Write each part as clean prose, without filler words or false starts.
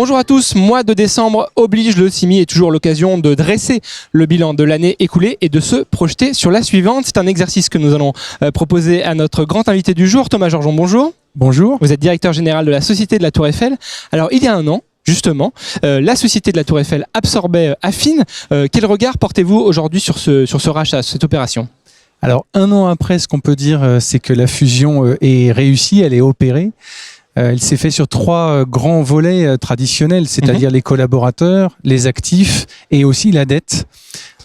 Bonjour à tous, mois de décembre oblige, le CIMI est toujours l'occasion de dresser le bilan de l'année écoulée et de se projeter sur la suivante. C'est un exercice que nous allons proposer à notre grand invité du jour, Thomas Georgeon, bonjour. Bonjour. Vous êtes directeur général de la Société de la Tour Eiffel. Alors il y a un an, justement, la Société de la Tour Eiffel absorbait Affine. Quel regard portez-vous aujourd'hui sur ce rachat, cette opération ? Alors un an après, ce qu'on peut dire, c'est que la fusion est réussie, elle est opérée. Elle s'est faite sur trois grands volets traditionnels, c'est-à-dire les collaborateurs, les actifs et aussi la dette.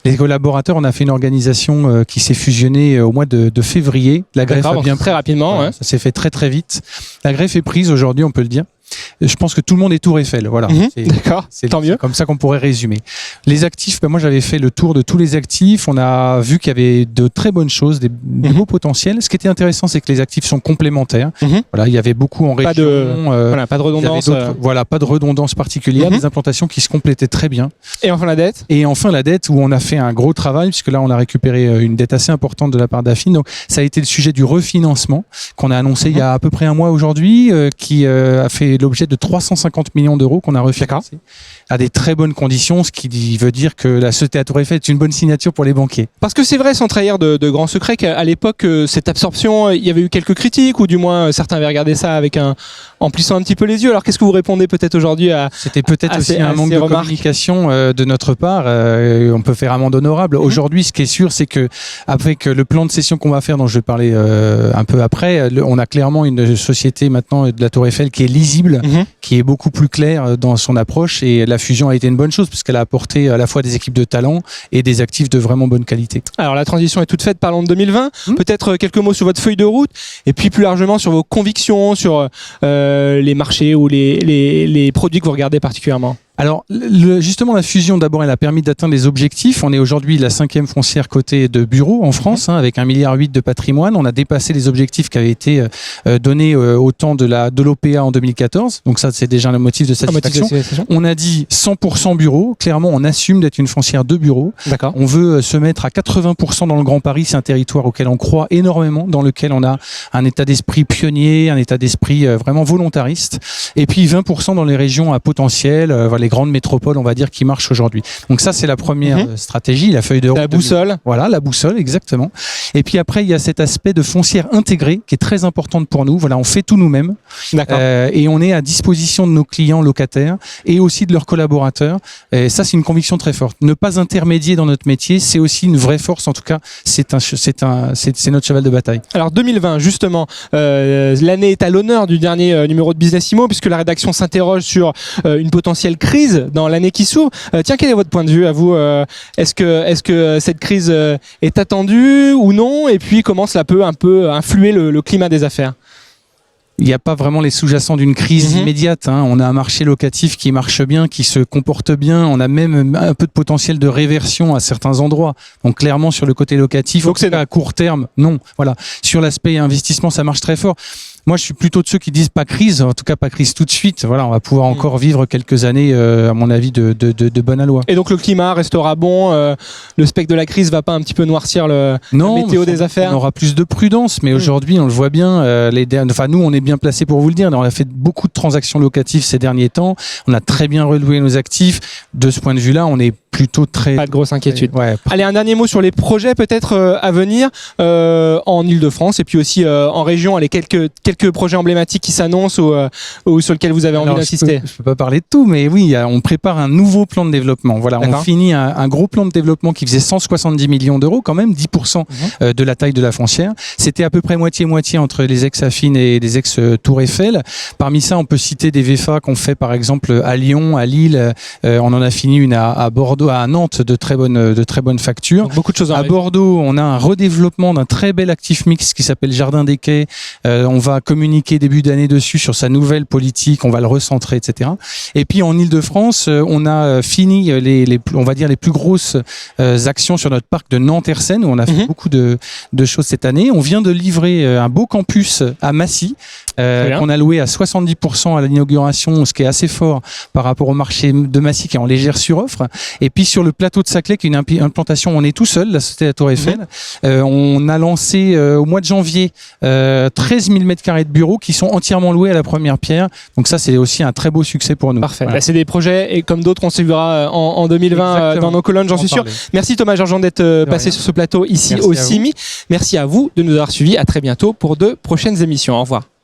Les collaborateurs, on a fait une organisation qui s'est fusionnée au mois de février. La greffe a bien très rapidement. Voilà, ça s'est fait très très vite. La greffe est prise aujourd'hui, on peut le dire. Je pense que tout le monde est Tour Eiffel. Voilà. D'accord, tant mieux. C'est comme ça qu'on pourrait résumer. Les actifs, moi j'avais fait le tour de tous les actifs. On a vu qu'il y avait de très bonnes choses, des beaux potentiels. Ce qui était intéressant, c'est que les actifs sont complémentaires. Voilà, il y avait beaucoup en région. Pas de redondance. Pas de redondance particulière. Des implantations qui se complétaient très bien. Et enfin la dette. Et enfin la dette, où on a fait un gros travail, puisque là on a récupéré une dette assez importante de la part d'Affine. Donc ça a été le sujet du refinancement qu'on a annoncé il y a à peu près un mois aujourd'hui, qui a fait l'objet de 350 millions d'euros qu'on a refinancé à des très bonnes conditions, ce qui veut dire que la Société de la Tour Eiffel est une bonne signature pour les banquiers. Parce que c'est vrai, sans trahir de grands secrets, qu'à l'époque, cette absorption, il y avait eu quelques critiques, ou du moins certains avaient regardé ça en plissant un petit peu les yeux. Alors qu'est-ce que vous répondez peut-être aujourd'hui à C'était peut-être aussi un manque de communication de notre part. On peut faire amende honorable. Aujourd'hui, ce qui est sûr, c'est que avec le plan de cession qu'on va faire, dont je vais parler un peu après, on a clairement une société maintenant de la Tour Eiffel qui est lisible, qui est beaucoup plus claire dans son approche, et la fusion a été une bonne chose puisqu'elle a apporté à la fois des équipes de talent et des actifs de vraiment bonne qualité. Alors la transition est toute faite, parlons de 2020. Peut-être quelques mots sur votre feuille de route et puis plus largement sur vos convictions, sur les marchés ou les produits que vous regardez particulièrement. Alors, justement, la fusion, d'abord, elle a permis d'atteindre les objectifs. On est aujourd'hui la 5e foncière cotée de bureaux en France, avec 1,8 milliard de patrimoine. On a dépassé les objectifs qui avaient été donnés au temps de l'OPA en 2014. Donc ça, c'est déjà un motif de satisfaction. On a dit 100% bureaux. Clairement, on assume d'être une foncière de bureaux. D'accord. On veut se mettre à 80% dans le Grand Paris. C'est un territoire auquel on croit énormément, dans lequel on a un état d'esprit pionnier, un état d'esprit vraiment volontariste. Et puis 20% dans les régions à potentiel, les grandes métropoles, on va dire, qui marchent aujourd'hui. Donc ça, c'est la première stratégie, la feuille de route. La boussole. Voilà, la boussole, exactement. Et puis après, il y a cet aspect de foncière intégrée qui est très importante pour nous. Voilà, on fait tout nous-mêmes. D'accord. Et on est à disposition de nos clients locataires et aussi de leurs collaborateurs. Et ça, c'est une conviction très forte. Ne pas intermédier dans notre métier, c'est aussi une vraie force. En tout cas, c'est notre cheval de bataille. Alors 2020, justement, l'année est à l'honneur du dernier numéro de Business Immo, puisque la rédaction s'interroge sur une potentielle crise dans l'année qui s'ouvre. Tiens, quel est votre point de vue à vous ? Est-ce que cette crise est attendue ou non ? Et puis comment cela peut un peu influer le climat des affaires ? Il n'y a pas vraiment les sous-jacents d'une crise immédiate. On a un marché locatif qui marche bien, qui se comporte bien. On a même un peu de potentiel de réversion à certains endroits. Donc clairement, sur le côté locatif, donc c'est à court terme, non. Voilà. Sur l'aspect investissement, ça marche très fort. Moi, je suis plutôt de ceux qui disent pas crise, en tout cas pas crise tout de suite. Voilà, on va pouvoir encore vivre quelques années, à mon avis, de bonne aloi. Et donc le climat restera bon, le spectre de la crise va pas un petit peu noircir la météo des affaires ? On aura plus de prudence, mais aujourd'hui, on le voit bien. Nous, on est bien placés pour vous le dire. On a fait beaucoup de transactions locatives ces derniers temps. On a très bien reloué nos actifs. De ce point de vue-là, on est plutôt très... Pas de grosse inquiétude. Ouais. Allez, un dernier mot sur les projets peut-être à venir en Ile-de-France et puis aussi en région. Allez, quelques projets emblématiques qui s'annoncent ou sur lesquels vous avez envie d'insister. Je peux pas parler de tout, mais oui, on prépare un nouveau plan de développement. Voilà, on finit un gros plan de développement qui faisait 170 millions d'euros, quand même 10% de la taille de la foncière. C'était à peu près moitié-moitié entre les ex-Affine et les ex-Tour Eiffel. Parmi ça, on peut citer des VFA qu'on fait par exemple à Lyon, à Lille. On en a fini une à Bordeaux, à Nantes, de très bonnes factures. Donc, beaucoup de choses à Bordeaux, on a un redéveloppement d'un très bel actif mix qui s'appelle Jardin des Quais. On va communiquer début d'année dessus sur sa nouvelle politique, on va le recentrer, etc. Et puis en Ile-de-France, on a fini on va dire les plus grosses actions sur notre parc de Nanterre-Seine, où on a fait beaucoup de choses cette année. On vient de livrer un beau campus à Massy, qu'on a loué à 70% à l'inauguration, ce qui est assez fort par rapport au marché de Massy qui est en légère suroffre. Et puis sur le plateau de Saclay, qui est une implantation où on est tout seul, la société de la Tour Eiffel, on a lancé au mois de janvier 13 000 m² de bureaux qui sont entièrement loués à la première pierre. Donc ça, c'est aussi un très beau succès pour nous. Parfait. Voilà. C'est des projets, et comme d'autres, on suivra en 2020 dans nos colonnes, j'en suis sûr. Merci Thomas Georgeon d'être passé sur ce plateau ici au CIMI. Merci à vous de nous avoir suivis. À très bientôt pour de prochaines émissions. Au revoir.